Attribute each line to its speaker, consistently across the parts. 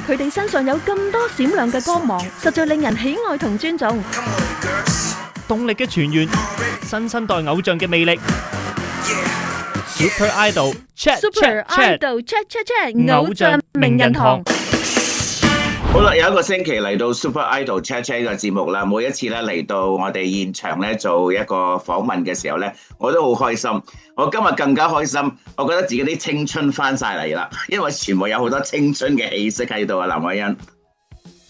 Speaker 1: 佢哋身上有咁多閃亮嘅光芒，實在令人喜愛同尊重。
Speaker 2: 動力嘅泉源，新生代偶像嘅魅力。Super Idol Chat
Speaker 1: Super
Speaker 2: Chat
Speaker 1: Idol Chat， 偶像名人堂。
Speaker 3: 好啦，有一個星期嚟到 Super Idol Chat Chat 嘅節目啦。每一次咧嚟到我哋現場咧做一個訪問嘅時候咧，我都好開心。我今日更加開心，我覺得自己啲青春翻晒嚟啦，因為全部有好多青春嘅氣息喺度啊，藍偉恩。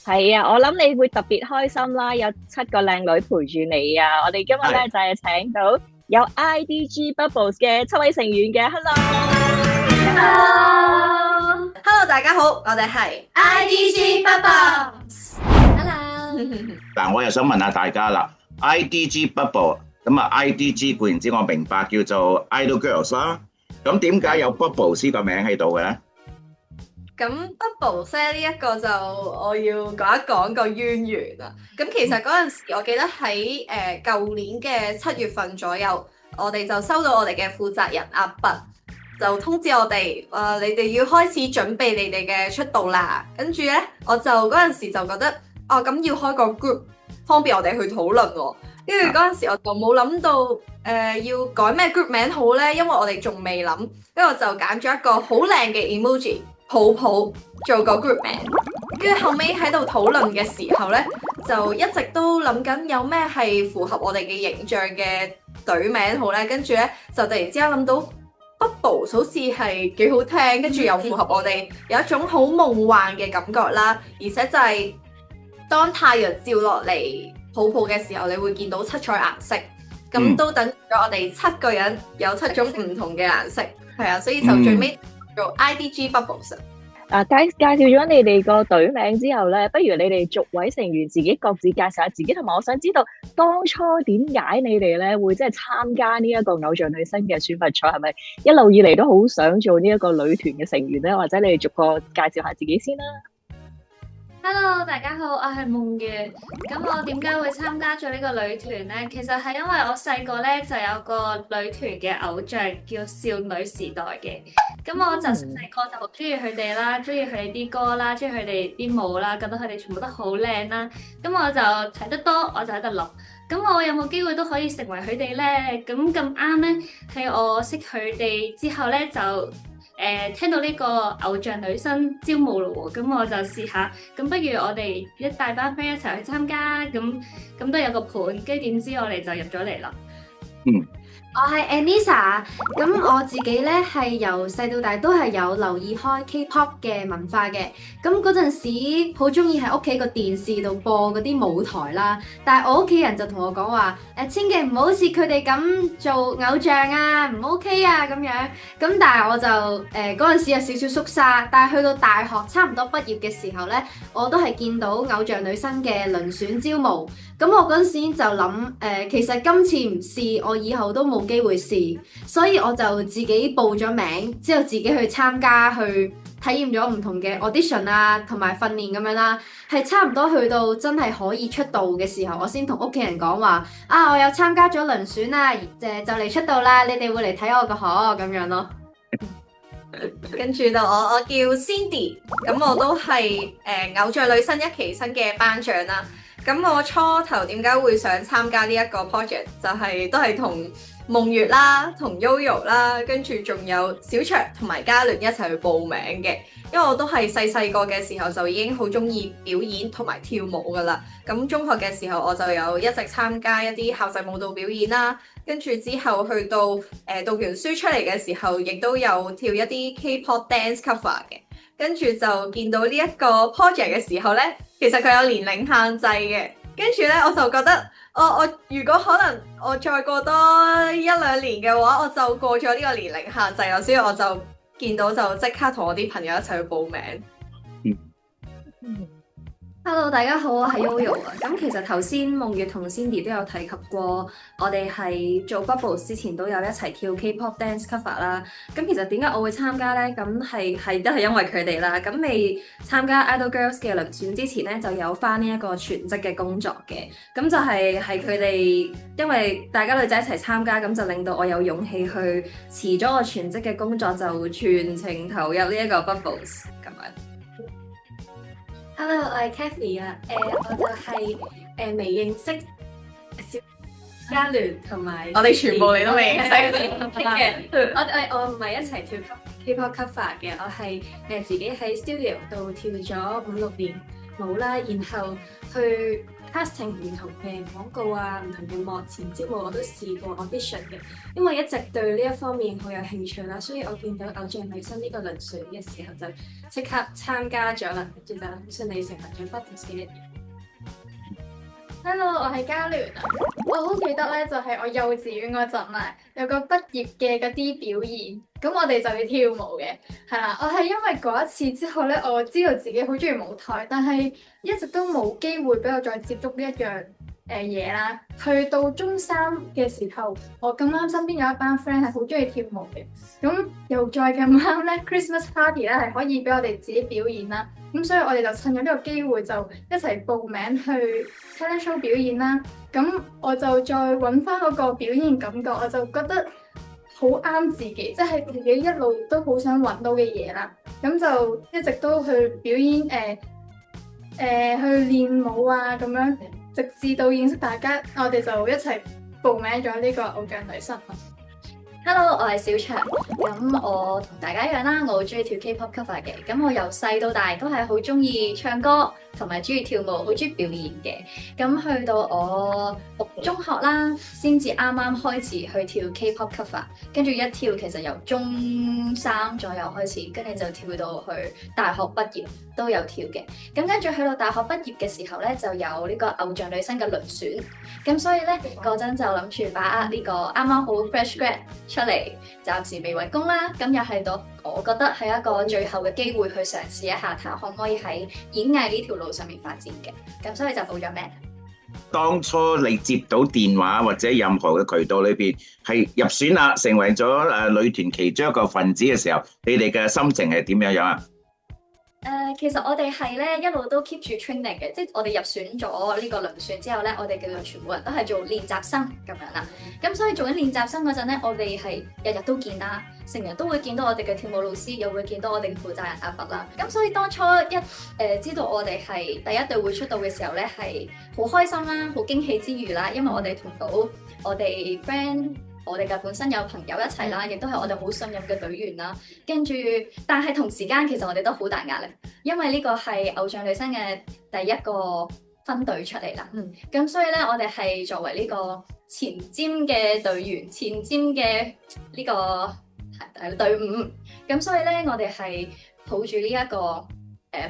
Speaker 4: 係啊，我諗你會特別開心啦，有7個靚女陪住你啊！我哋今日咧就係請到有 IDG Bubbles 嘅7位成員嘅
Speaker 5: Hello，大家好，我哋係 IDG Bubbles。Hello，
Speaker 3: 嗱，我又想問下大家啦 ，IDG Bubble 咁啊，IDG 固然之我明白叫做 Idol Girls 啦，咁點解有 Bubbles 呢個名喺度嘅咧？
Speaker 5: 咁 Bubbles 呢一個就我要講一講個淵源啊。咁其實嗰陣時，我記得喺舊年嘅7月份左右，我哋就收到我哋嘅負責人阿拔就通知我哋，你哋要開始準備你哋嘅出道啦。跟住呢，我就嗰陣時就覺得，咁要開個 group， 方便我哋去討論喎。跟住嗰陣時我就冇諗到，要改咩 group 名好呢？因為我哋仲未諗，跟住我就揀咗一個好靚嘅 emoji。抱抱做個 group 名，跟住後尾喺度討論嘅時候呢，就一直都諗緊有咩係符合我哋嘅形象嘅隊名好呢。跟住呢，就突然之間諗到 Bubbles 好似係幾好聽，跟住又符合我哋有一種好夢幻嘅感覺啦，而且就係當太陽照落嚟抱抱嘅時候，你會見到7彩顏色，咁都等咗我哋7個人有7種唔同嘅顏色，係啊，所以就最尾做 IDG Bubbles。
Speaker 4: 介紹咗你哋個隊名之後咧，不如你哋逐位成員自己各自介紹下自己，同埋我想知道當初點解你哋咧會即係參加呢一個偶像女星嘅選拔賽，係咪一路以嚟都好想做呢一個女團嘅成員咧？或者你哋逐個介紹下自己先啦。
Speaker 6: Hello， 大家好，我係夢月。咁我點解會參加咗呢個女團呢？其實係因為我細個咧就有個女團嘅偶像叫少女時代嘅。咁我就細個就好中意佢哋啦，中意佢哋啲歌啦，中意佢哋啲舞啦，覺得佢哋全部都好靚啦。咁我就睇得多，我就喺度諗，咁我有冇機會都可以成為佢哋呢？咁啱呢，喺我識佢哋之後呢，就聽到呢個偶像女生招募咯喎，咁我就試下，咁不如我哋一大班 friend 一齊去參加，咁都有個盤，跟住點知我哋就入咗嚟啦。
Speaker 7: 我係 Anissa，咁我自己咧係由細到大都係有留意開 K-pop 嘅文化嘅，咁嗰陣時好中意喺屋企個電視度播嗰啲舞台啦，但係我屋企人就同我講話，千祈唔好似佢哋咁做偶像啊，唔 OK 啊咁樣，咁但係我就嗰陣時有少少縮沙，但係去到大學差唔多畢業嘅時候咧，我都係見到偶像女生嘅遴選招募。咁我嗰陣時就諗，其實今次唔試，我以後都冇機會試，所以我就自己報咗名，之後自己去參加，去體驗咗唔同嘅 audition 啊，同埋訓練咁樣啦，係差唔多去到真係可以出道嘅時候，我先同屋企人講話，我有參加咗遴選啊，就嚟出道啦，你哋會嚟睇我個可咁樣咯。
Speaker 5: 跟住到我叫 Cindy， 咁我都係偶像女生1期生嘅班長啦。咁我初頭點解會想參加呢一個 project， 就係都係同夢月啦、同 Yoyo 啦，跟住仲有小卓同埋嘉聯一齊去報名嘅。因為我都係細個嘅時候就已經好中意表演同埋跳舞噶啦。咁中學嘅時候我就有一直參加一啲校際舞蹈表演啦，跟住之後去到讀完書出嚟嘅時候，亦都有跳一啲 K-pop dance cover 嘅。跟住就見到呢一個 project 嘅時候呢，其實佢有年齡限制嘅。跟住呢，我就覺得我如果可能我再過多1-2年嘅話，我就過咗呢個年齡限制啦，所以我就見到就即刻同我啲朋友一齊去報名。
Speaker 6: Hello，大家好，我係 Yoyo 啊。咁其實頭先夢月同 Cindy 都有提及過，我哋係做 Bubbles 之前都有一齊跳 K-pop dance cover 啦。咁其實點解我會參加呢？咁係都係因為佢哋啦。咁未參加 Idol Girls 嘅遴選之前呢，就有返呢一個全職嘅工作嘅。咁就係佢哋，因為大家女仔一齊參加，咁就令到我有勇氣去辭咗我全職嘅工作，就全程投入呢一個 Bubbles 咁樣。
Speaker 7: Hello，我係 Kathy 啊，我就係未認識小嘉聯同埋，
Speaker 5: 我哋全部你都未認識
Speaker 7: 嘅。我唔係一齊跳 K-pop cover 嘅，我係自己喺 studio 度跳咗5-6年舞啦，然後去 casting 唔同嘅廣告啊，唔同嘅幕前節目我都試過 audition 嘅，因為一直對呢一方面好有興趣啦，所以我見到偶像女生呢個遴選嘅時候就即刻參加咗啦，跟住就好順利成為咗 Bubbles 嘅一員。
Speaker 8: Hello，我係嘉聯啊！我好記得咧，就係我幼稚園嗰陣咧，有個畢業嘅嗰啲表演，咁我哋就要跳舞嘅，係啦。我係因為嗰一次之後咧，我知道自己好中意舞台，但係一直都冇機會俾我再接觸呢一樣嘢啦。去到中3嘅時候，我咁啱身邊有一班 friend 係好中意跳舞嘅，咁又再咁啱咧 Christmas party 咧係可以俾我哋自己表演啦。咁所以我哋就趁咗呢個機會就一齊報名去 talent show 表演啦。咁我就再揾翻嗰個表演感覺，我就覺得好啱自己，即係自己一路都好想揾到嘅嘢啦。咁就一直都去表演去練舞啊咁樣，直至到認識大家，我哋就一齊報名咗呢個偶像女生。
Speaker 6: Hello，我係小祥。咁我同大家一樣啦，我好中意跳 K-pop cover 嘅。咁我由細到大都係好中意唱歌，同埋中意跳舞，好中意表演嘅。咁去到我讀中學啦，先至啱啱開始去跳 K-pop cover，跟住一跳其實由中3左右開始，跟住就跳到去大學畢業都有跳嘅。咁跟住去到大學畢業嘅時候咧，就有呢個偶像女生嘅遴選。咁所以咧嗰陣就諗住把握呢個啱啱好 fresh grad 出嚟，暫時未揾工啦。咁又係到我覺得係一個最後嘅機會去嘗試一下，睇下可唔可以喺演藝呢條路上面發展嘅。咁所以就報咗名。
Speaker 3: 當初你接到電話或者任何嘅渠道裏邊係入選啦，成為咗女團其中一個分子嘅時候，你哋嘅心情係點樣啊？
Speaker 6: 其實我哋係咧一路都 keep 住 training 嘅，即係我哋入選咗呢個遴選之後咧，我哋叫做全部人都係做練習生咁樣啦。咁所以做緊練習生嗰陣咧，我哋係日日都見啦，成日都會見到我哋嘅跳舞老師，又會見到我哋嘅負責人阿伯啦。咁所以當初知道我哋係第一隊會出道嘅時候咧，係好開心啦，好驚喜之餘啦，因為我哋同到我哋 friend。我哋嘅本身有朋友一齊啦，亦都係我哋好信任嘅隊員啦。跟住，但係同時間其實我哋都好大壓力，因為呢個係偶像女生嘅第一個分隊出嚟啦。咁所以咧，我哋係作為呢個前瞻嘅隊員、前瞻嘅呢個隊伍。咁所以咧，我哋係抱住呢一個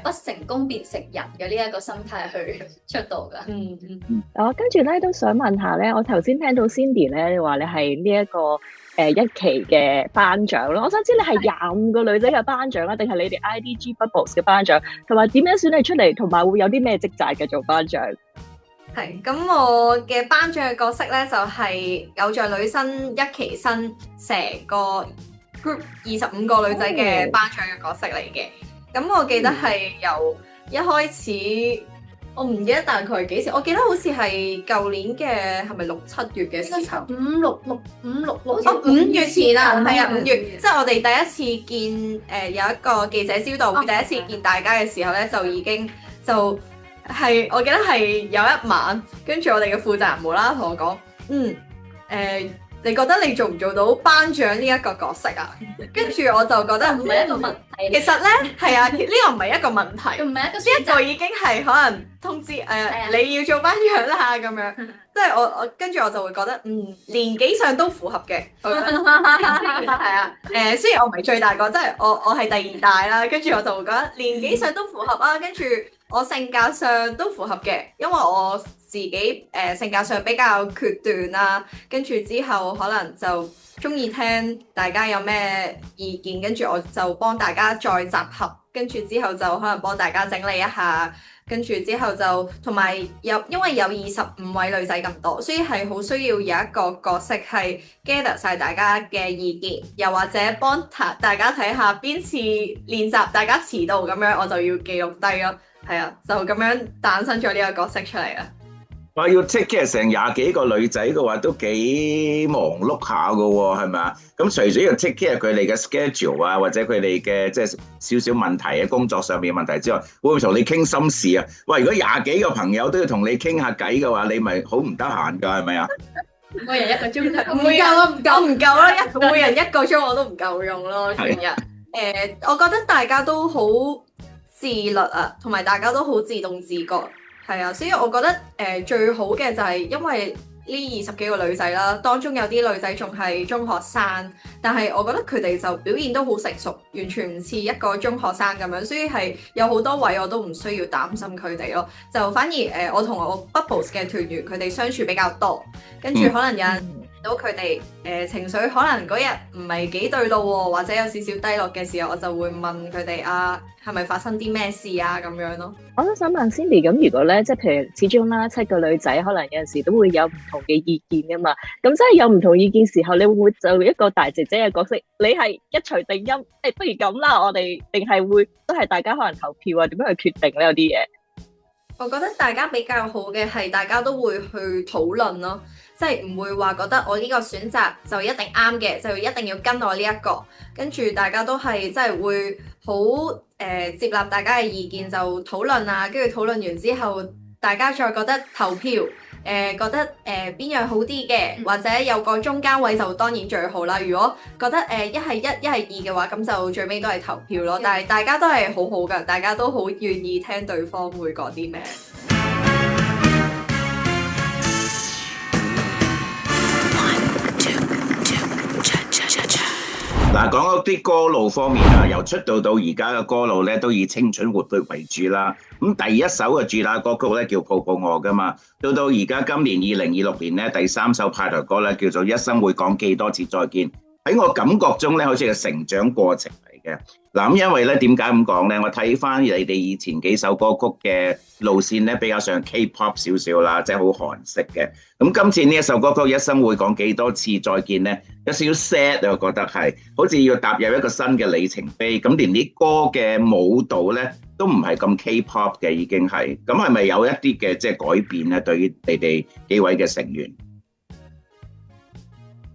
Speaker 6: 不成功便成仁嘅呢一個心態去出道噶。
Speaker 4: 我跟住咧都想問下咧，我頭先聽到 Cindy 咧，你話你係呢一個一期嘅班長咯。我想知你係25個女仔嘅班長啊，定係你哋 IDG Bubbles 嘅班長？同埋點樣選你出嚟？同埋會有啲咩職責嘅做班長？
Speaker 5: 係咁，我嘅班長嘅角色咧就係偶像女生一期新成個 group 25個女仔嘅班長嘅角色嚟嘅。咁我記得係由一開始，我唔記得大概係幾時，我記得好似係舊年嘅係咪6-7月嘅時候？5月前啊，係啊，5月，即係我哋第一次見有一個記者招待會，第一次見大家嘅時候咧，就已經就係我記得係有一晚，跟住我哋嘅負責人無啦啦同我講，你覺得你做唔做到班長呢一個角色啊？跟住我就覺得
Speaker 6: 唔係一個問題。
Speaker 5: 其實咧係啊，呢個唔係一個問題，
Speaker 6: 唔係一個
Speaker 5: 呢一個已經係可能通知你要做班長啦咁樣。即係我跟住我就會覺得年紀上都符合嘅。係啊，雖然我唔係最大個，即係我係第2大啦。跟住我就會覺得年紀上都符合啊。跟住我性格上都符合嘅，因為我自己性格上比較決斷啦，跟住之後可能就中意聽大家有咩意見，跟住我就幫大家再集合，跟住之後就可能幫大家整理一下。跟住之後就同埋因為有25位女仔咁多，所以係好需要有一個角色係 gather 晒大家嘅意見，又或者幫大家睇下邊次練習大家遲到咁樣，我就要記錄低咯。係啊，就咁樣誕生咗呢個角色出嚟啦。
Speaker 3: 話要 take care 成20幾個女仔嘅話，都幾忙碌下㗎喎，係咪啊？咁除咗要 take care 佢哋嘅 schedule 啊，或者佢哋嘅即係少少問題嘅工作上面嘅問題之外，會唔會同你傾心事啊？喂，如果20幾個朋友都要同你傾下偈嘅話，你咪好唔得閒㗎，係咪啊？
Speaker 5: 每人1個鐘頭，唔夠啦，每人1個鐘我都唔夠用咯，全日。我覺得大家都好自律啊，同埋大家都好自動自覺。係啊，所以我覺得最好嘅就係因為呢20幾個女仔啦，當中有啲女仔仲係中學生，但係我覺得佢哋就表現都好成熟，完全唔似一個中學生咁樣，所以係有好多位我都唔需要擔心佢哋咯。就反而我同我 Bubbles 嘅團員佢哋相處比較多，跟住可能有人到佢哋情緒可能嗰日唔係幾對路喎，或者有少少低落嘅時候，我就會問佢哋啊，係咪發生啲咩事啊咁樣咯。
Speaker 4: 我都想問 Cindy， 咁如果咧，即係譬如始終啦，7個女仔可能有陣時都會有唔同嘅意見噶嘛。咁真係有唔同意見時候，你會唔會就一個大姐姐嘅角色？你係一錘定音，不如咁啦，我哋定係會都係大家可能投票啊？點樣去決定咧？有啲嘢，
Speaker 5: 我覺得大家比較好嘅係大家都會去討論咯，即係唔會話覺得我呢個選擇就一定啱嘅，就一定要跟我呢一個。跟住大家都係即係會好接納大家嘅意見就討論啊，跟住討論完之後，大家再覺得投票覺得邊樣好啲嘅，或者有個中間位就當然最好啦。如果覺得一係1一係2嘅話，咁就最尾都係投票咯。但係大家都係好好㗎，大家都好願意聽對方會講啲咩。
Speaker 3: 嗱，講嗰啲歌路方面啊，由出道到而家嘅歌路咧，都以青春活潑為主啦。咁第一首嘅主打歌曲咧叫《抱抱我》噶嘛，到而家今年2026年咧，第3首派台歌咧叫做《一生會講幾多次再見》。喺我感覺中咧，好似係成長過程嚟嘅。嗱，咁因為咧點解咁講咧？我睇翻你哋以前幾首歌曲嘅路線咧，比較上 K-pop 少少啦，即係好韓式嘅。咁今次呢一首歌曲《一生會講幾多次再見》咧，有少少 sad，我覺得係好似要踏入一個新嘅里程碑。咁連啲歌嘅舞蹈咧都唔係咁 K-pop 嘅，已經係。咁係咪有一啲嘅即係改變咧？對於你哋幾位嘅成員？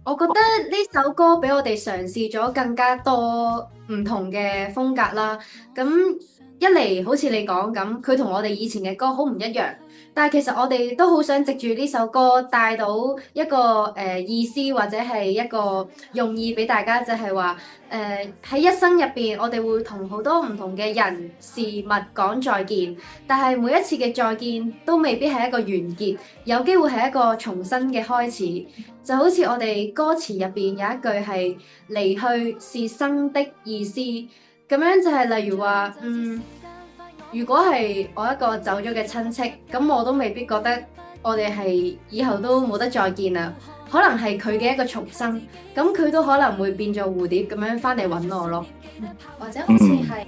Speaker 7: 我覺得呢首歌俾我哋嘗試咗更加多唔同嘅風格啦。咁一嚟好似你講咁，佢同我哋以前嘅歌好唔一樣，但係其實我哋都好想藉住呢首歌帶到一個意思或者係一個用意俾大家，就係話喺一生入邊，我哋會同好多唔同嘅人事物講再見，但係每一次嘅再見都未必係一個完結，有機會係一個重新嘅開始。就好似我哋歌詞入邊有一句係離去是生的意思，咁樣就係例如話，如果係我一個走咗嘅親戚，咁我都未必覺得我哋係以後都冇得再見啦。可能係佢嘅一個重生，咁佢都可能會變做蝴蝶咁樣翻嚟揾我咯，
Speaker 6: 或者好似係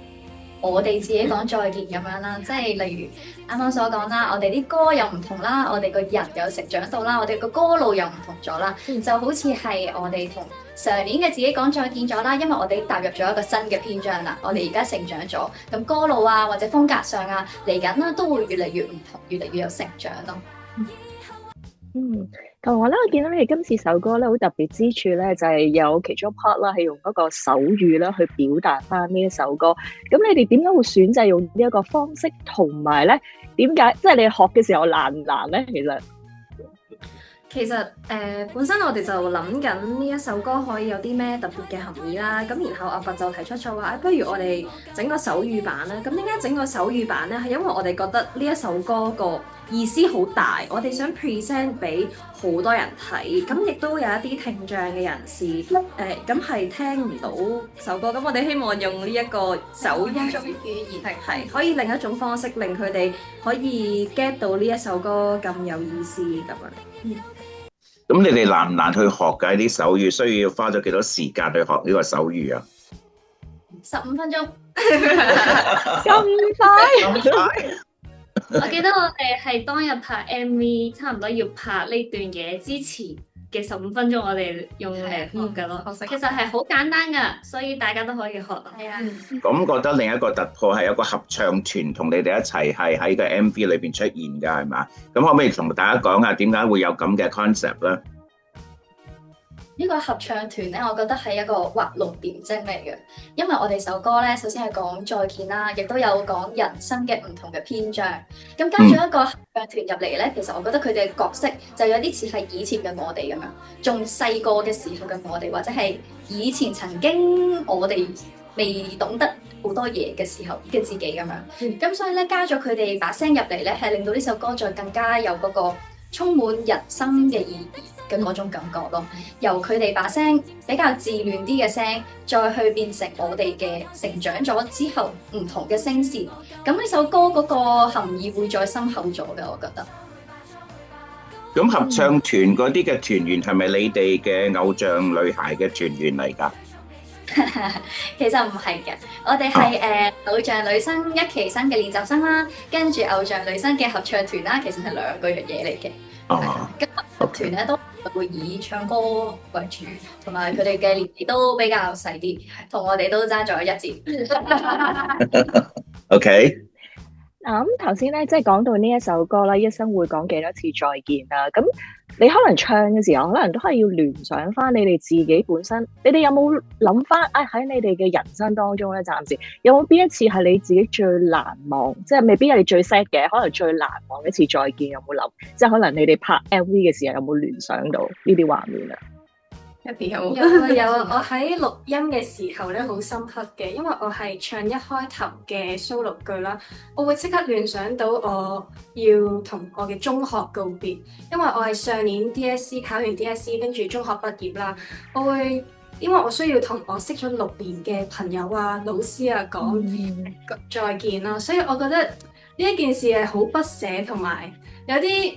Speaker 6: 我哋自己講再見咁樣啦，即係例如啱啱所講啦，我哋啲歌又唔同啦，我哋個人又成長到啦，我哋個歌路又唔同咗啦，就好似係我哋同上年嘅自己講再見咗啦，因為我哋踏入咗一個新嘅篇章啦，我哋而家成長咗，咁歌路啊或者風格上啊嚟緊啦都會越嚟越唔同，越嚟越有成長咯。
Speaker 4: 同埋咧，我見到你哋今次首歌咧，好特別之處咧，就係有其中一 part 啦，係用嗰個手語啦去表達翻呢一首歌。咁你哋點解會選擇用呢一個方式？同埋咧，點解即係你學嘅時候難唔難咧？
Speaker 1: 其實本身我哋就諗緊呢一首歌可以有啲咩特別嘅含義啦，咁然後阿佛就提出咗話，不如我哋整個手語版啦。咁點解整個手語版咧？係因為我哋覺得呢一首歌個意思好大，我哋想 present 俾好多人睇，咁亦都有一啲聽障嘅人士，咁係聽唔到首歌，咁我哋希望用呢一個手語係可以另一種方式令佢哋可以 get 到呢一首歌咁有意思咁樣。
Speaker 3: 咁你哋難唔難去學㗎啲手語？需要花咗幾多時間去學呢個手語啊
Speaker 6: 15分鐘。
Speaker 4: 咁快？
Speaker 3: 咁快？
Speaker 6: 我記得我哋係當日拍 MV，差唔多要拍呢段嘢之前嘅15分鐘，我哋用嚟學㗎咯。其實係好簡單㗎，所以大家都可以學。係啊。
Speaker 3: 咁覺得另一個突破係一個合唱團同你哋一齊係喺個 MV 裏邊出現㗎，係嘛？咁可唔可以同大家講下點解會有咁嘅 concept 咧？
Speaker 9: 呢個合唱團咧，我覺得係一個畫龍點睛嚟嘅，因為我哋首歌咧，首先係講再見啦，亦都有講人生嘅唔同嘅篇章。咁加咗一個合唱團入嚟咧，其實我覺得佢哋嘅角色就有啲似係以前嘅我哋咁樣，仲細個嘅時候嘅我哋，或者係以前曾經我哋未懂得好多嘢嘅時候嘅自己咁樣。咁所以咧，加咗佢哋把聲入嚟咧，係令到呢首歌再更加有嗰個充滿人生嘅意義嘅嗰種感覺咯，由佢哋把聲比較自戀啲嘅聲，再去變成我哋嘅成長咗之後唔同嘅聲線，咁呢首歌嗰個含義會再深厚咗嘅，我覺得。
Speaker 3: 咁合唱團嗰啲嘅團員係咪你哋嘅偶像女孩嘅團員嚟㗎？
Speaker 9: 其實唔係嘅，我哋係偶像女生一期生嘅練習生啦，跟住偶像女生嘅合唱團啦，其實係兩個嘢嚟嘅。咁合團咧都會以唱歌為主，同埋佢哋嘅年紀都比較細啲，同我哋都爭咗一截。
Speaker 3: OK。
Speaker 4: 咁頭先咧，即係講到呢一首歌啦，一生會講幾多次再見啦。咁你可能唱嘅時候，可能都係要聯想翻你哋自己本身。你哋有冇諗翻？喺你哋嘅人生當中咧，暫時有冇邊一次係你自己最難忘？即係未必係你最 sad 嘅，可能最難忘一次再見有冇諗？即係可能你哋拍 MV 嘅時候有冇聯想到呢啲畫面啊？
Speaker 1: 有啊！我喺錄音嘅時候咧，好深刻嘅，因為我係唱一開頭嘅 solo 句啦，我會即刻聯想到我要同我嘅中學告別，因為我係上年 DSE 考完 DSE 跟住中學畢業啦，因為我需要同我識咗6年嘅朋友啊、老師啊講再見啦，所以我覺得呢一件事係好不捨，同埋有啲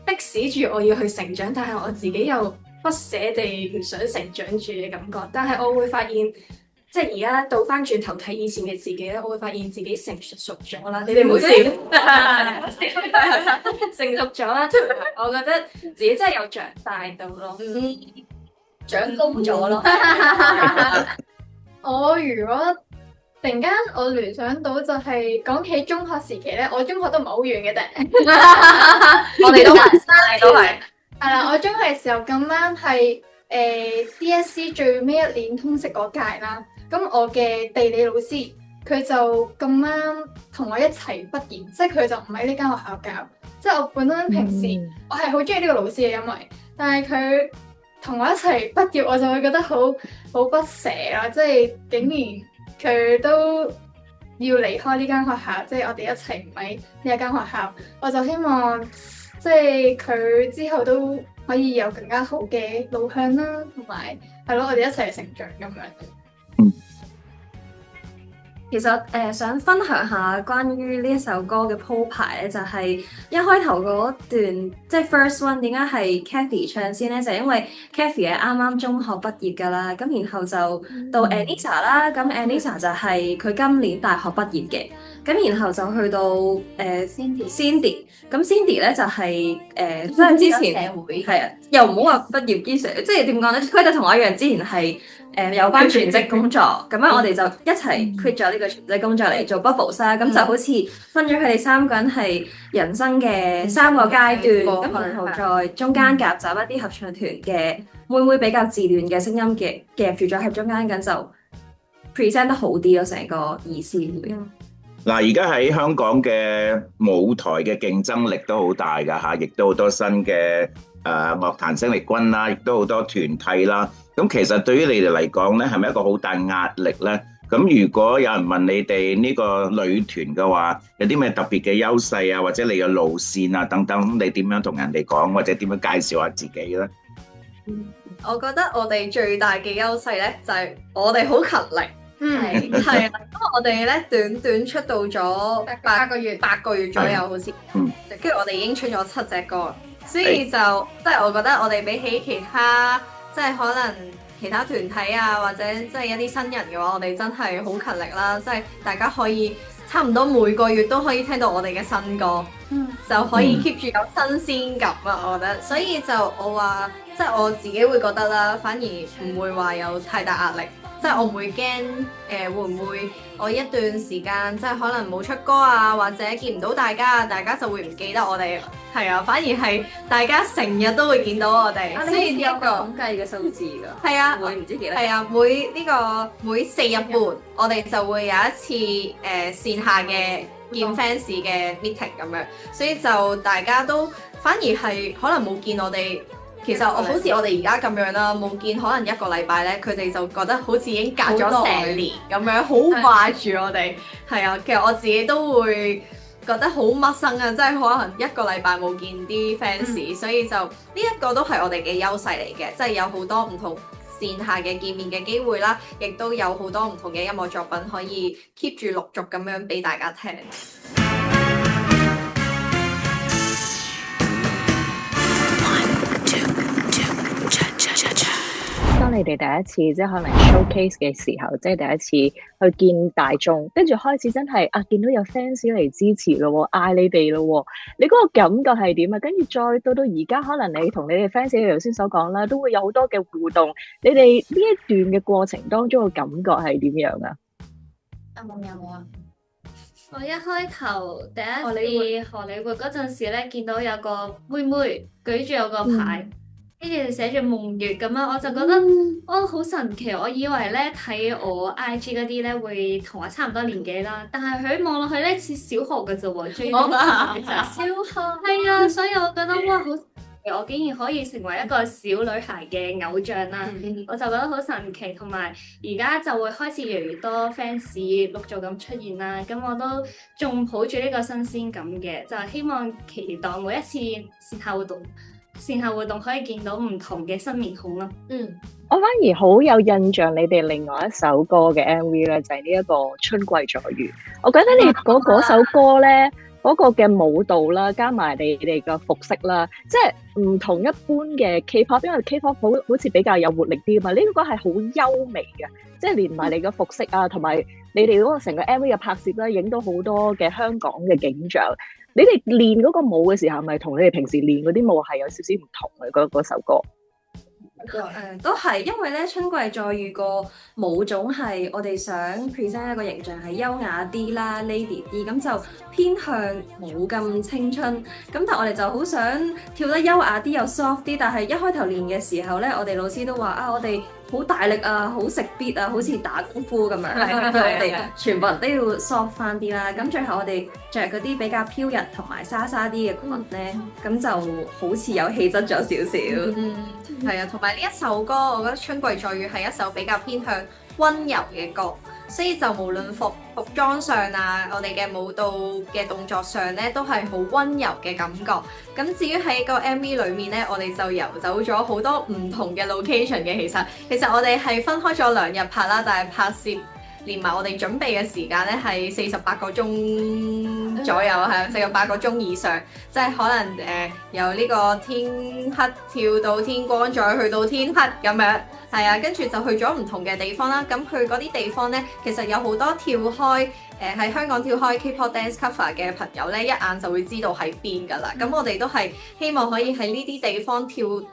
Speaker 1: 迫使住我要去成長，但係我自己又不捨地唔想成長住嘅感覺，但係我會發現，即係而家倒翻轉頭睇以前嘅自己咧，我會發現自己成熟咗啦。你哋唔好笑，成熟咗啦，我覺得自己真係有長大到咯，
Speaker 9: 長高咗咯。
Speaker 8: 我如果突然間我聯想到就係講起中學時期咧，我中學都唔係好遠嘅啫，
Speaker 5: 我哋都係。
Speaker 8: 係啦，我中學嘅時候咁啱係DSE 最尾一年通識嗰屆啦，咁我嘅地理老師佢就咁啱同我一齊畢業，即係佢就唔喺呢間學校教，即係我本身平時我係好中意呢個老師嘅，因為但係佢同我一齊畢業，我就會覺得好不捨啦，即係竟然佢都要離開呢間學校，即係我哋一齊唔喺呢一間學校，我就希望。即係佢之後都可以有更加好嘅路向啦，同埋係咯，我哋一齊成長咁樣。
Speaker 1: 其實想分享下關於呢一首歌嘅鋪排咧，就係一開頭嗰段即係 first one 點解係 Cathy 唱先咧？就係因為 Cathy 係啱啱中學畢業㗎啦，咁然後就到 Anissa 啦，咁 Anissa 就係佢今年大學畢業嘅。咁然後就去到Cindy，咁 Cindy 咧就係即係之前社會係啊，又唔好話畢業之前，即係點講咧？佢哋同我一樣，之前係有班全職工作，咁樣我哋就一齊 quit 咗呢個全職工作嚟做 Bubbles 啦。咁就好似分咗佢哋3個人係人生嘅3個階段，咁然後再中間夾雜一啲合唱團嘅會比較自戀嘅聲音嘅夾住咗喺中間，咁就 present 得好啲咯，成個意思。
Speaker 3: 嗱，而家喺香港嘅舞台嘅競爭力都好大㗎嚇，亦都好多新嘅樂壇生力軍啦，亦都好多團體啦。咁其實對於你哋嚟講咧，係咪一個好大壓力咧？咁如果有人問你哋呢個女團嘅話，有啲咩特別嘅優勢啊，或者你嘅路線啊等等，你點樣同人哋講，或者點樣介紹下自己咧？
Speaker 5: 我覺得我哋最大嘅優勢咧，就係我哋好勤力。係啦，因為我哋咧短出道咗8個月左右，好似，跟住我哋已經出咗7隻歌，所以就即係我覺得我哋比起其他即係可能其他團體啊，或者即係一啲新人嘅話，我哋真係好勤力啦，即係大家可以差唔多每個月都可以聽到我哋嘅新歌，就可以 keep 住有新鮮感啊！我覺得，所以就我話即係我自己會覺得啦，反而唔會話有太大壓力。即係我唔會驚會唔會我一段時間即係可能冇出歌啊，或者見唔到大家，大家就會唔記得我哋。係啊，反而係大家成日都會見到我哋。
Speaker 1: 所以有個統計嘅數字㗎。
Speaker 5: 係啊，
Speaker 1: 會唔知幾多？
Speaker 5: 係啊，每4日半，我哋就會有一次線下嘅見 fans 嘅 meeting 咁樣，所以就大家都反而係可能冇見我哋。其實好似我哋而家咁樣啦，冇見可能1個禮拜咧，佢哋就覺得好似已經隔咗成年咁樣，好掛住我哋。係啊，其實我自己都會覺得好陌生啊，即係可能1個禮拜冇見啲 fans，所以就呢一個都係我哋嘅優勢嚟嘅，即係有好多唔同線下嘅見面嘅機會啦，亦都有好多唔同嘅音樂作品可以 keep 住陸續咁樣俾大家聽。
Speaker 4: 當你哋第一次即係可能 showcase 嘅時候，即係第一次去見大眾，跟住開始真係見到有 fans 嚟支持咯，嗌你哋咯，你嗰個感覺係點啊？跟住再到而家，可能你同你哋 fans 你頭先所講啦，都會有好多嘅互動。你哋呢一段嘅過程當中嘅感覺係點樣啊？
Speaker 9: 有冇啊？
Speaker 6: 我一開頭第一次荷里活嗰陣時咧，見到有個妹妹舉住有個牌。跟住寫住夢月咁樣，我就覺得好神奇。我以為咧睇我 IG 嗰啲咧會同我差唔多年紀啦，但係佢望落去咧似小學嘅啫喎，最多就小學。係啊，所以我覺得哇，好神奇，我竟然可以成為一個小女孩嘅偶像啦！我就覺得好神奇，同埋而家就會開始越嚟越多 fans 陸續咁出現啦。咁我都仲抱住呢個新鮮感嘅，就係希望期待每一次線下活動可以見到唔同嘅新面孔咯。
Speaker 4: 我反而好有印象你哋另外一首歌嘅 MV 咧，就係呢一個春季在遇。我覺得你嗰首歌咧，嗰個嘅舞蹈啦，加埋你哋嘅服飾啦，即係唔同一般嘅 K-pop， 因為 K-pop 好似比較有活力啲啊嘛。呢個歌係好優美嘅，即係連埋你嘅服飾啊，同埋你哋嗰個成個 MV 嘅拍攝咧，影到好多嘅香港嘅景象。你哋練嗰個舞嘅時候，咪同你哋平時練嗰啲舞係有少少唔同嘅嗰首歌？
Speaker 1: 都係，因為咧春季再遇個舞種係我哋想 present 一個形象係優雅啲啦 ，lady 啲，咁就偏向冇咁青春。咁但係我哋就好想跳得優雅啲又 soft 啲，但係一開頭練嘅時候咧，我哋老師都話我哋好大力啊，好食 beat 啊，好似打功夫咁樣，我哋全部人都要 soft 翻啲啦。咁最後我哋着嗰啲比較飄逸同埋沙沙啲嘅裙咧，咁就好似有氣質咗少少。
Speaker 5: 係啊，同埋呢一首歌，我覺得《春季再遇》係一首比較偏向溫柔嘅歌，所以就無論服裝上啊，我哋嘅舞蹈嘅動作上咧，都係好溫柔嘅感覺。咁至於喺個 MV 裏面咧，我哋就遊走咗好多唔同嘅 location 嘅。其實我哋係分開咗2日拍啦，但係拍攝連埋我哋準備嘅時間咧係48個鐘左右，係48個鐘以上，即係可能由呢個天黑跳到天光，再去到天黑咁樣，係啊，跟住就去咗唔同嘅地方啦。咁去嗰啲地方咧，其實有好多跳開喺香港跳開 K-pop dance cover 嘅朋友咧，一眼就會知道喺邊㗎啦。咁我哋都係希望可以喺呢啲地方跳群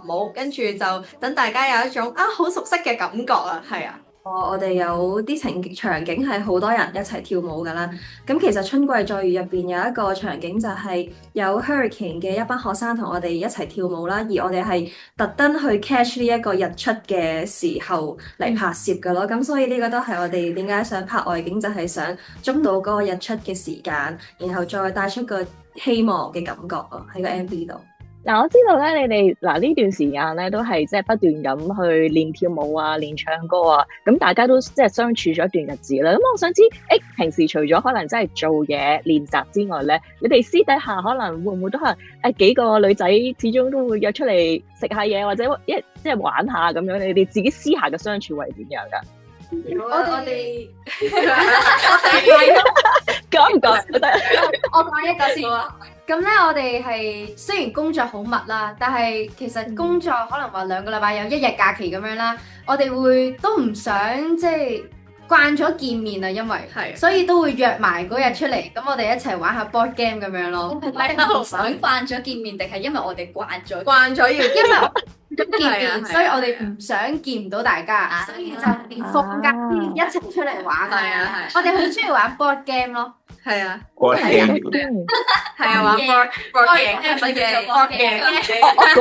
Speaker 5: 舞，跟住就等大家有一種好熟悉嘅感覺啊，係啊。
Speaker 1: 我哋有啲場景係好多人一齊跳舞㗎啦。咁其實春季再遇入邊有一個場景就係有 Hurricane 嘅一班學生同我哋一齊跳舞啦，而我哋係特登去 catch 呢一個日出嘅時候嚟拍攝㗎咯。咁所以呢個都係我哋點解想拍外景，就係想捉到嗰個日出嘅時間，然後再帶出個希望嘅感覺咯喺個 MV 度。
Speaker 4: 我知道咧，你哋呢段時間咧都係即係不斷咁去練跳舞啊、練唱歌啊，咁大家都即係相處咗一段日子啦。咁我想知，平時除咗可能真係做嘢練習之外咧，你哋私底下可能會唔會都係幾個女仔始終都會約出嚟食下嘢，或者即係玩下咁樣？你哋自己私下嘅相處會係點樣㗎？
Speaker 8: 我哋
Speaker 4: 講唔講？
Speaker 8: 我講一個先。
Speaker 7: 咁咧，我哋係雖然工作好密啦，但係其實工作可能話2個禮拜有1日假期咁樣啦，我哋會都唔想即係慣咗見面啊，因為所以都會約埋嗰日出嚟，咁我哋一齊玩下 board game 咁樣咯。
Speaker 9: 係唔想慣咗見面，定係因為我哋慣咗？
Speaker 5: 慣咗要
Speaker 7: 因為我見面，所以我哋唔想見唔到大家，所以就連放假都要一齊出嚟玩。我哋好中意玩 board game 咯。
Speaker 5: 係啊，
Speaker 3: 我係
Speaker 5: 係啊，玩 board game 乜嘢 board game
Speaker 4: 嗰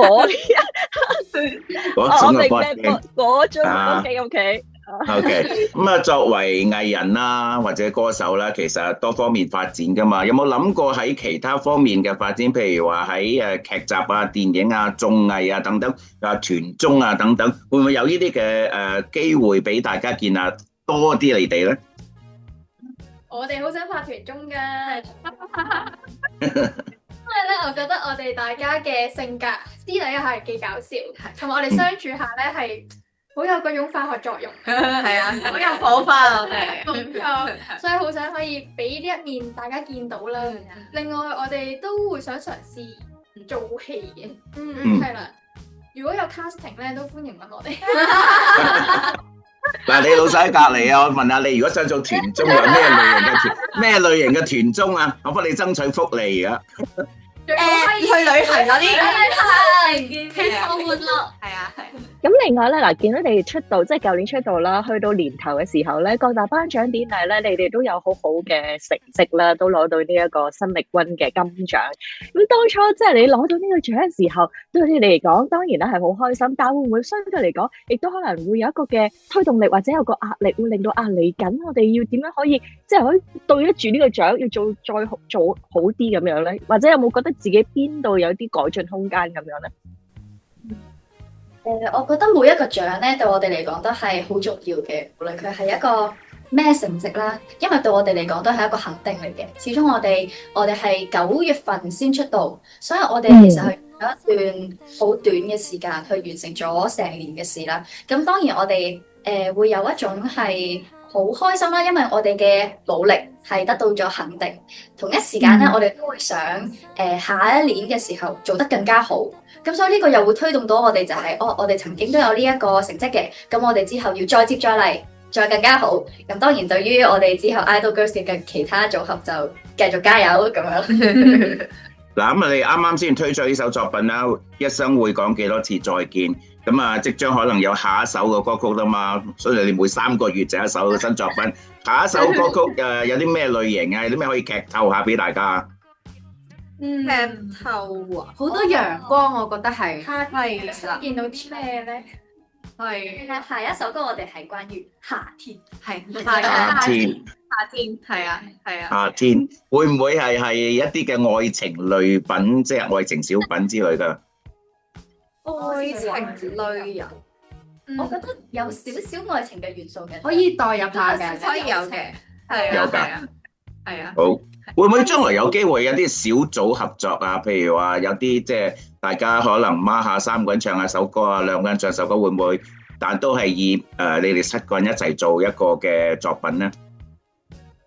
Speaker 3: 嗰種嘅
Speaker 4: 我明
Speaker 3: board
Speaker 4: 咩
Speaker 3: game。
Speaker 4: 嗰種
Speaker 3: 啊
Speaker 4: OK。
Speaker 3: OK，咁啊，作為藝人啦，或者歌手啦，其實多方面發展噶嘛。有冇諗過喺其他方面嘅發展？譬如話喺劇集啊、電影啊、綜藝啊等等啊、團綜啊等等，會唔會有呢啲嘅機會俾大家見下多啲你哋咧？
Speaker 8: 我哋好想拍團綜㗎，因為咧，我覺得我哋大家嘅性格私底下係幾搞笑，同埋我哋相處下咧係好有嗰種化學作用，
Speaker 5: 係啊，好有火花啊！
Speaker 8: 冇錯，所以好想可以俾呢一面大家見到啦。另外，我哋都會想嘗試做戲嘅，係啦。如果有 casting 咧，都歡迎揾我哋。
Speaker 3: 嗱，你老細喺隔離啊！我問下你，如果想做團綜，有咩類型嘅團綜啊？我幫你爭取福利而家。
Speaker 5: 去旅行嗰啲，
Speaker 6: 吃喝玩樂，
Speaker 5: 係啊係。
Speaker 4: 咁另外咧，嗱，見到你哋出道，即係舊年出道啦，去到年頭嘅時候咧，各大頒獎典禮咧，你哋都有好好嘅成績啦，都攞到呢一個新力軍嘅金獎。咁當初即係你攞到呢個獎嘅時候，對你哋嚟講，當然咧係好開心，但會唔會相對嚟講，亦都可能會有一個嘅推動力，或者有個壓力，會令到嚟緊我哋要點樣可以，即係可以對得住呢個獎，要再做好啲咁樣咧？或者有冇覺得自己邊度有啲改進空間咁樣咧？
Speaker 9: 我覺得每一個獎咧，對我哋嚟講都係好重要嘅，無論佢係一個咩成績啦，因為對我哋嚟講都係一個肯定嚟嘅。始終我哋係9月份先出道，所以我哋其實係有一段好短嘅時間去完成咗成年嘅事啦。咁當然我哋會有一種係好開心啦，因為我哋嘅努力係得到咗肯定。同一時間咧，我哋都會想下一年嘅時候做得更加好。咁所以呢個又會推動到我哋就係、我哋曾經都有呢一個成績嘅，咁我哋之後要再接再厲，再更加好。咁當然對於我哋之後 Idol Girls 嘅其他組合就繼續加油咁樣。
Speaker 3: 嗱，咁啊，你啱啱先推出呢首作品啦，一生會講幾多次再見。咁啊，即將可能有下一首嘅歌曲啦嘛，所以你每3個月就一首新作品。下一首歌曲有啲咩類型啊？有啲咩可以劇透下俾大家？
Speaker 5: 劇透啊，
Speaker 7: 好多陽光，我覺得係
Speaker 8: 係見到啲咩咧？
Speaker 5: 係
Speaker 6: 下一首歌我哋係關於夏天，
Speaker 5: 係
Speaker 3: 夏天，
Speaker 5: 係啊係啊。
Speaker 3: 夏天會唔會係一啲嘅愛情類品，即係愛情小品之類㗎？
Speaker 5: 愛情類啊，
Speaker 9: 我覺得有少少愛情嘅元素嘅，
Speaker 7: 可以代入下嘅，
Speaker 5: 可以有嘅，係
Speaker 3: 有㗎
Speaker 5: 啊係啊係啊。
Speaker 3: 好，會唔會將來有機會有啲小組合作啊？譬如話有啲即係大家可能孖下3個人唱下首歌啊，2個人唱首歌，會唔會？但都係以你哋7個人一齊做一個嘅作品咧？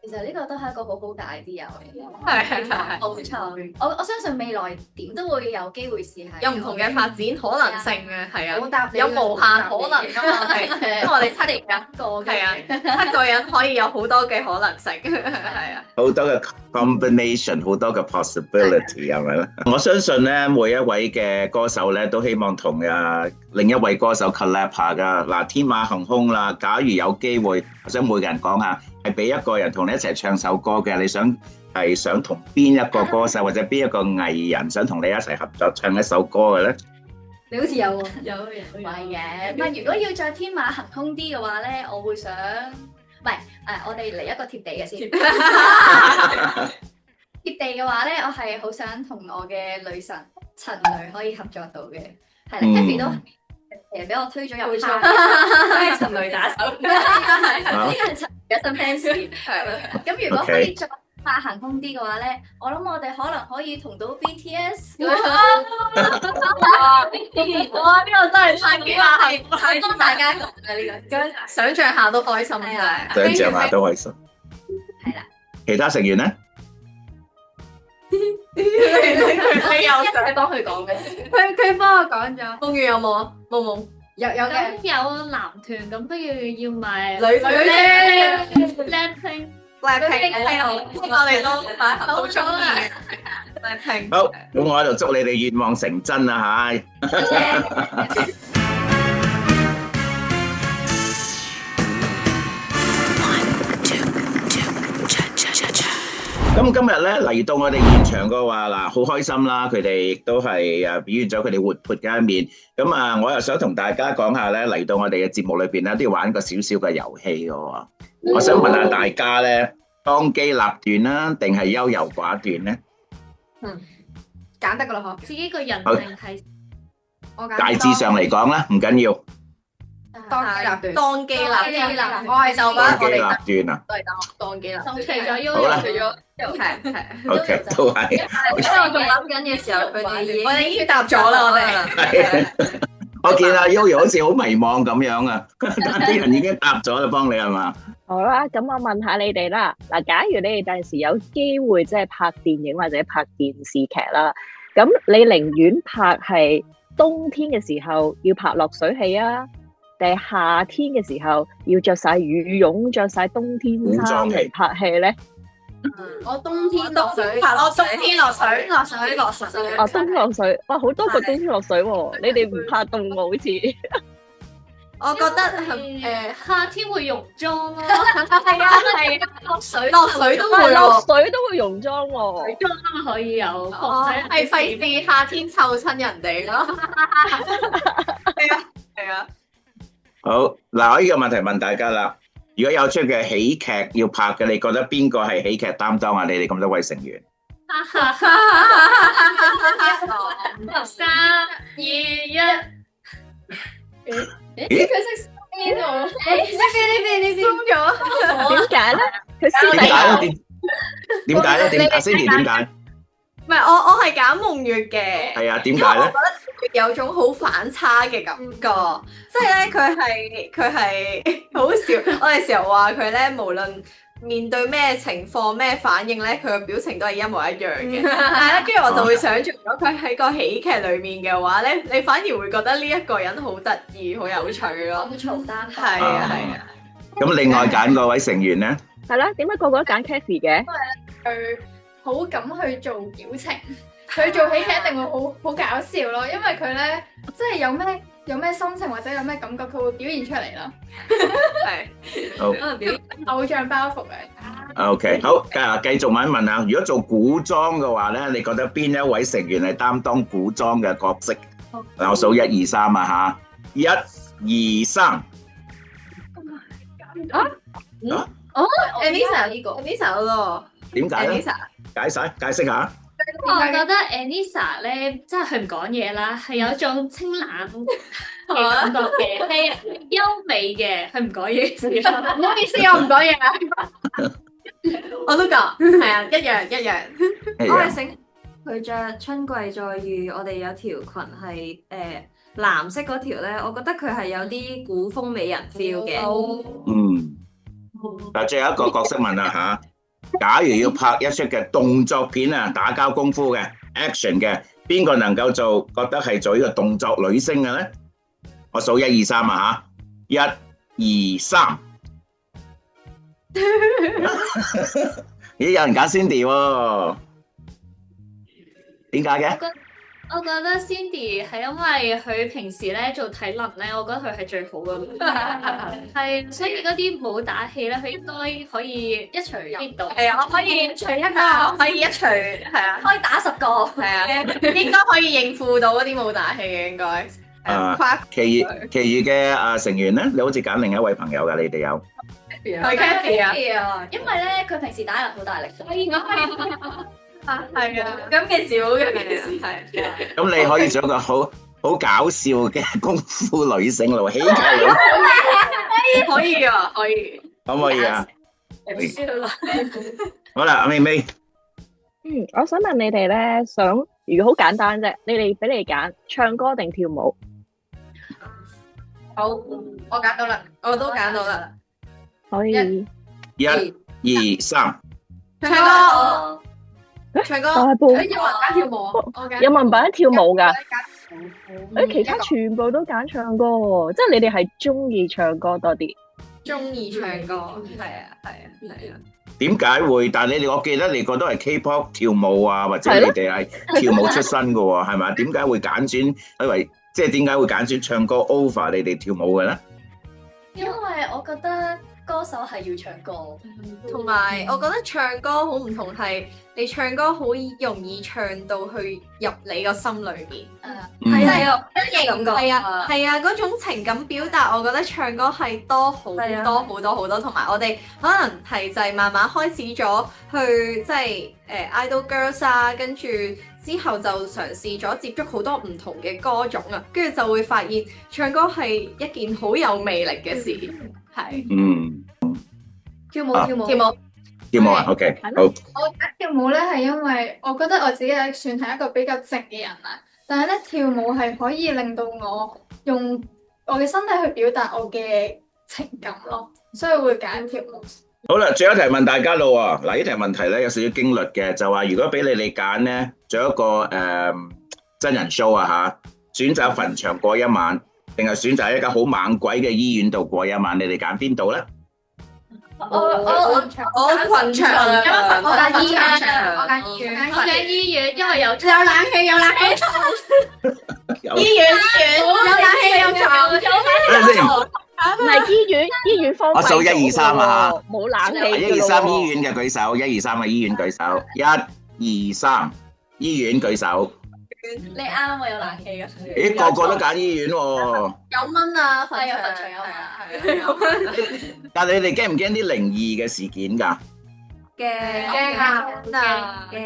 Speaker 9: 其實呢個都係一個好好嘅 idea 嚟，
Speaker 5: 係
Speaker 9: 冇錯。我相信未來點都會有機會試下，
Speaker 5: 有唔同嘅發展可能性嘅，係
Speaker 9: 好答
Speaker 5: 啊，有無限可能㗎嘛，係，因為我哋7年
Speaker 9: 個
Speaker 5: 係啊，7個人可以有好多嘅可能性，係啊，
Speaker 3: 好多嘅 combination， 好多嘅 possibility 係咪咧？我相信咧，每一位嘅歌手咧都希望同另一位歌手 collab 下㗎。嗱，天馬行空啦，假如有機會，我想每個人講下。係俾一個人同你一齊唱首歌嘅，你想同邊一個歌手或者邊一個藝人想同你一齊合作唱一首歌嘅咧？
Speaker 7: 你好似有喎，
Speaker 9: 有唔係嘅。唔係，如果要再天馬行空啲嘅話咧，我會想，唔係我哋嚟一個貼地嘅先。貼地嘅話咧，我係好想同我嘅女神陳蕾可以合作到嘅，係啦 Kathy 都俾我推咗入去，都係陳蕾打手，呢個係陳蕾嘅新 fans。咁如果可以再天馬行空啲嘅話咧，我諗我哋可能可以同到 BTS。
Speaker 5: 哇！呢個真係太幾話
Speaker 9: 太幫大家講啦呢個，
Speaker 5: 想像下都開心真係。
Speaker 3: 想像下都開心。
Speaker 9: 係啦。
Speaker 3: 其他成員咧？
Speaker 5: 你又想
Speaker 9: 係幫佢講嘅。
Speaker 5: 佢幫我講咗。夢圓有冇啊？夢有嘅。
Speaker 6: 咁有男團，咁不如要埋
Speaker 5: 女咧
Speaker 6: Blackpink。
Speaker 5: Blackpink 係啊，我哋都好中意 Blackpink。
Speaker 3: 好，咁我喺度祝你哋願望成真啊嚇！咁今日咧嚟到我哋現場嘅話嗱，好開心啦！佢哋亦都係表現咗佢哋活潑嘅一面。咁啊，我又想同大家講下咧，嚟到我哋嘅節目裏邊咧，都要玩個少少嘅遊戲嘅喎。我想問下大家咧，當機立斷啦，定係優柔寡斷咧？
Speaker 5: 揀得噶啦嗬，
Speaker 6: 自己個人定係
Speaker 5: 我揀
Speaker 3: 大致上嚟講啦，唔緊要。
Speaker 5: 當機立斷，當機立
Speaker 6: 當機立斷
Speaker 5: 我係就覺得
Speaker 3: 當機
Speaker 5: 我哋
Speaker 3: 立斷啊！
Speaker 5: 都係當機立斷。
Speaker 6: 除咗 Yoyo，
Speaker 3: 好啦
Speaker 6: 除咗
Speaker 5: 係。
Speaker 3: OK，都係。
Speaker 1: 因為我仲諗緊嘅時候，佢哋
Speaker 5: 已經答咗啦，我哋。
Speaker 3: 我見阿 Yoyo 好似好迷茫咁樣啊，但啲人已經答咗啦，幫你係嘛？
Speaker 4: 好啦，咁我問下你哋啦。嗱，假如你哋第時有機會即係拍電影或者拍電視劇啦，咁你寧願拍係冬天嘅時候要拍落水戲啊，定係夏天嘅時候要着晒羽絨、着晒冬天衫嚟拍戲咧？
Speaker 7: 我冬天落水，
Speaker 5: 拍落冬天落水，
Speaker 7: 落水落水。
Speaker 4: 哦，冬天落水，哇，好多個冬天落水喎！你哋唔怕凍喎，好似。
Speaker 5: 我覺得
Speaker 6: 夏天會溶妝咯，
Speaker 5: 係啊，落水都會
Speaker 4: 落水都會溶妝喎。
Speaker 6: 妝都可以有，
Speaker 5: 係費事夏天湊親人哋咯。係啊。
Speaker 3: 好，嗱，我呢個問題問大家啦，如果有出嘅喜劇要拍嘅，你覺得邊個係喜劇擔當啊？你哋咁多位成員。
Speaker 6: 3、2、1。
Speaker 3: 咦？
Speaker 8: 佢識邊喎？
Speaker 5: 呢邊鬆咗。
Speaker 4: 點解咧？佢
Speaker 3: 點解咧？點解咧？點解？Cindy 點解？
Speaker 5: 唔係我係揀夢月嘅。
Speaker 3: 係啊，點解咧？
Speaker 5: 有種好反差嘅感覺，即係咧佢係好笑。我哋成日話佢咧，無論面對咩情況、咩反應咧，佢個表情都係一模一樣嘅。但係咧，跟住我就會想像咗佢喺個喜劇裡面嘅話咧，你反而會覺得呢一個人好得意、好有趣咯。
Speaker 6: 好嘈單。
Speaker 5: 係啊。
Speaker 3: 咁另外揀嗰位成員咧？
Speaker 4: 係啦，點解個個都揀 Kathy 嘅？
Speaker 8: 佢好敢去做表情，佢做喜劇一定會好搞笑咯，因為佢咧即係有咩心情或者有咩感覺，佢會表現出嚟咯。
Speaker 5: 係。
Speaker 3: 好。
Speaker 8: 偶像包袱嘅。
Speaker 3: OK， 好，繼續問一問啊，如果做古裝嘅話咧，你覺得邊一位成員係擔當古裝嘅角色？嗱，我數1、2、3啊嚇，1、2、3。
Speaker 5: Anissa 呢個 Anissa 嗰個
Speaker 3: 點解咧？解釋下。
Speaker 6: 我覺得 Anissa 咧，即係佢唔講嘢啦，係有一種清冷嘅感覺嘅，係優美嘅，佢唔講嘢。
Speaker 5: 唔好意思，我唔講嘢啊。我都講，係啊，一樣。
Speaker 1: 我係醒佢着春季再遇，我哋有條裙係藍色嗰條咧，我覺得佢係有啲古風美人 feel 嘅。
Speaker 3: 嗯。嗱，最後一個角色問啦嚇，假如要拍一出嘅動作片啊，打交功夫嘅 action 嘅，邊個能夠做？覺得係做呢個動作女星嘅咧？我數1、2、3啊嚇，1、2、3。咦，有人揀 Cindy 喎？點解嘅？
Speaker 6: 我覺得 Cindy 係因為佢平時咧做體能咧，我覺得佢係最好嘅。係，所以嗰啲武打戲咧，佢應該可以一錘擊到。
Speaker 5: 係啊，我可以除一個，可以一錘，係啊，
Speaker 6: 可以打10個。
Speaker 5: 係啊，應該可以應付到嗰啲武打戲嘅應該。
Speaker 3: 其餘嘅成員咧，你好似揀另一位朋友㗎，你哋有？
Speaker 5: 係 Kathy
Speaker 9: 啊，因為咧佢平時打人好大力。
Speaker 5: 係啊，咁嘅少嘅係。
Speaker 3: 咁你可以做一個好搞笑嘅功夫女星咯，喜劇女。
Speaker 5: 可以啊，可以。
Speaker 3: 可唔可以啊？
Speaker 5: 笑啦。
Speaker 3: 好啦，阿妹妹。
Speaker 4: 我想問你哋咧，如果好簡單啫，俾你揀，唱歌定跳舞？
Speaker 5: 好，我揀到啦，我都揀到啦。
Speaker 4: 可以。
Speaker 3: 1、2、3。
Speaker 5: 唱歌。唱歌
Speaker 4: 大部
Speaker 8: 有冇人揀跳舞啊？我揀
Speaker 4: 有冇人揀跳舞㗎？
Speaker 5: 誒
Speaker 4: 其他全部都揀唱歌喎，即係你哋係中意唱歌多啲。
Speaker 5: 中意唱歌，係啊。
Speaker 3: 點解會？但係你哋，我記得你個都係 K-pop 跳舞啊，或者你哋係跳舞出身嘅喎，係嘛？點解會揀選？因為即係點解會揀選唱歌 over 你哋跳舞嘅咧？
Speaker 9: 因為我覺得歌手係要唱歌，
Speaker 5: 同埋我覺得唱歌好唔同係，你唱歌好容易唱到去入你個心裏面。
Speaker 1: 係啊，一樣感覺。
Speaker 5: 係啊，嗰種情感表達，我覺得唱歌係多好多，同埋我哋可能係就係慢慢開始咗去即係idol girls 啊，跟住之後就嘗試咗接觸好多唔同嘅歌種啊，跟住就會發現唱歌係一件好有魅力嘅事，係。
Speaker 9: 跳舞
Speaker 3: 跳舞啊，OK，好。
Speaker 8: 我揀跳舞咧，係因為我覺得我自己係算係一個比較靜嘅人啦。但係咧，跳舞係可以令到我用我嘅身體去表達我嘅情感咯，所以會揀跳舞。
Speaker 3: 好啦，最後一題問大家咯喎。嗱，呢題問題咧有少少經歷嘅，就話如果俾你哋揀咧，做一個真人 show 啊嚇，選擇墳場過一晚，定係選擇一間好猛鬼嘅醫院度過一晚？你哋揀邊度咧？
Speaker 5: 我群場，
Speaker 6: 我揀醫院，我揀醫院，因為有冷氣，
Speaker 5: 醫院有冷氣有床，
Speaker 4: 唔係醫院方。
Speaker 3: 我數1、2、3啊嚇，
Speaker 4: 冇冷氣。
Speaker 3: 1、2、3醫院嘅舉手，1、2、3嘅醫院舉手，1、2、3醫院舉手。
Speaker 9: 你啱喎，有冷氣嘅。
Speaker 3: 咦，個個都揀醫院喎。
Speaker 5: 有蚊啊，
Speaker 9: 係有墳場有蚊。
Speaker 3: 但係你哋驚唔驚啲靈異嘅事件㗎？
Speaker 5: 驚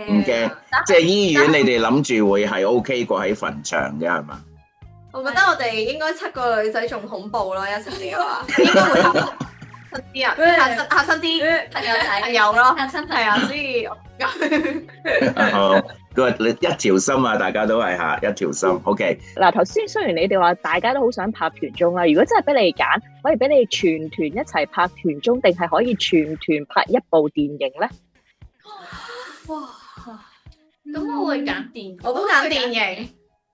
Speaker 3: 唔驚，即係醫院你哋諗住會係 OK 過喺墳場嘅係嘛？
Speaker 5: 我覺得我哋應該7個女仔仲恐怖咯，一齊嘅話，應該會嚇親啲人，嚇親啲朋友咯，
Speaker 9: 嚇親
Speaker 5: 係啊，所以
Speaker 3: 好，佢話你一條心啊，大家都係嚇一條心。OK，
Speaker 4: 嗱，頭先雖然你哋話大家都好想拍團綜啦，如果真係俾你揀，可以俾你全團一齊拍團綜，定係可以全團拍一部電影咧？
Speaker 6: 哇！咁我會揀電影，
Speaker 5: 我都揀電影，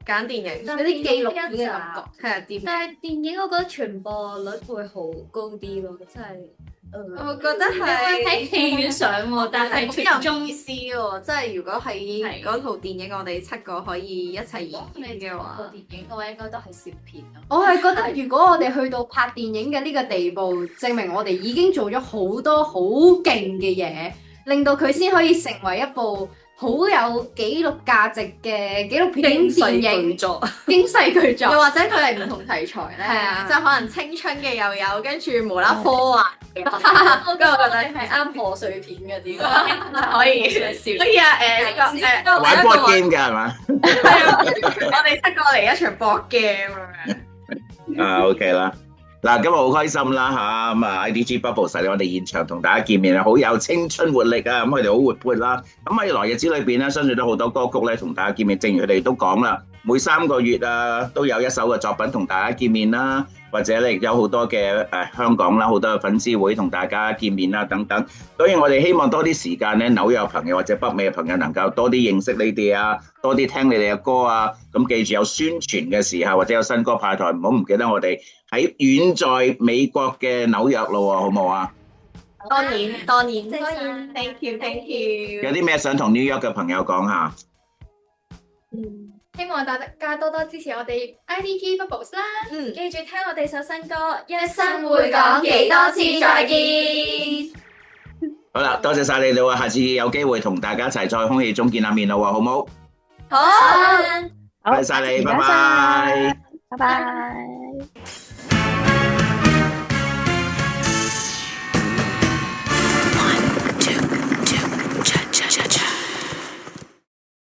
Speaker 5: 揀電影，有啲紀錄片嘅感覺，係啊，
Speaker 6: 但係電影我覺得傳播率會好高啲咯，真係。
Speaker 5: 我覺得係
Speaker 6: 喺戲院上喎，但係
Speaker 5: 好有意思喎！即係如果係嗰套電影，我哋7個可以一齊演嘅話，
Speaker 9: 個電影嘅話應該都係笑片咯。
Speaker 7: 我係覺得，如果我哋去到拍電影嘅呢個地步，證明我哋已經做咗好多好勁嘅嘢，令到佢先可以成為一部好有紀錄價值嘅紀錄片電影作，驚世巨作。
Speaker 5: 又或者佢係唔同題材咧，
Speaker 7: 係啊，
Speaker 5: 即係可能青春嘅又有，跟住無啦科幻。
Speaker 9: 跟住我覺得係啱賀歲片嗰啲，
Speaker 5: 可以笑。可以啊，呢個
Speaker 3: 玩 board game 嘅係嘛？
Speaker 5: 係啊，我哋7個嚟一場 board game 咁樣。
Speaker 3: 啊 OK 啦。嗱，今日好開心啦嚇，咁啊 IDG Bubbles 喺我哋現場同大家見面啊，好有青春活力啊，咁佢哋好活潑啦。咁喺來日子裏邊咧，相信都好多歌曲咧同大家見面。正如佢哋都講啦，每3個月啊都有一首嘅作品同大家見面啦，或者咧有好多嘅香港啦，好多嘅粉絲會同大家見面啦等等。所以我哋希望多啲時間咧，紐約嘅朋友或者北美嘅朋友能夠多啲認識你哋啊，多啲聽你哋嘅歌啊。咁記住有宣傳嘅時候或者有新歌派台，唔好唔記得我哋喺遠在美國嘅紐約咯，好唔好啊？
Speaker 5: 當然，thank you。
Speaker 3: 有啲咩想同 New York 嘅朋友講下？
Speaker 8: 希望大家多多支持我哋 IDG Bubbles 啦。
Speaker 6: 記住聽我哋首新歌，
Speaker 7: 一生會講幾多次再見。
Speaker 3: 好啦，多謝晒你哋啊！下次有機會同大家一齊在空氣中見下面咯，好唔好？
Speaker 5: 好，
Speaker 3: 多謝晒你，拜拜。
Speaker 4: 拜拜。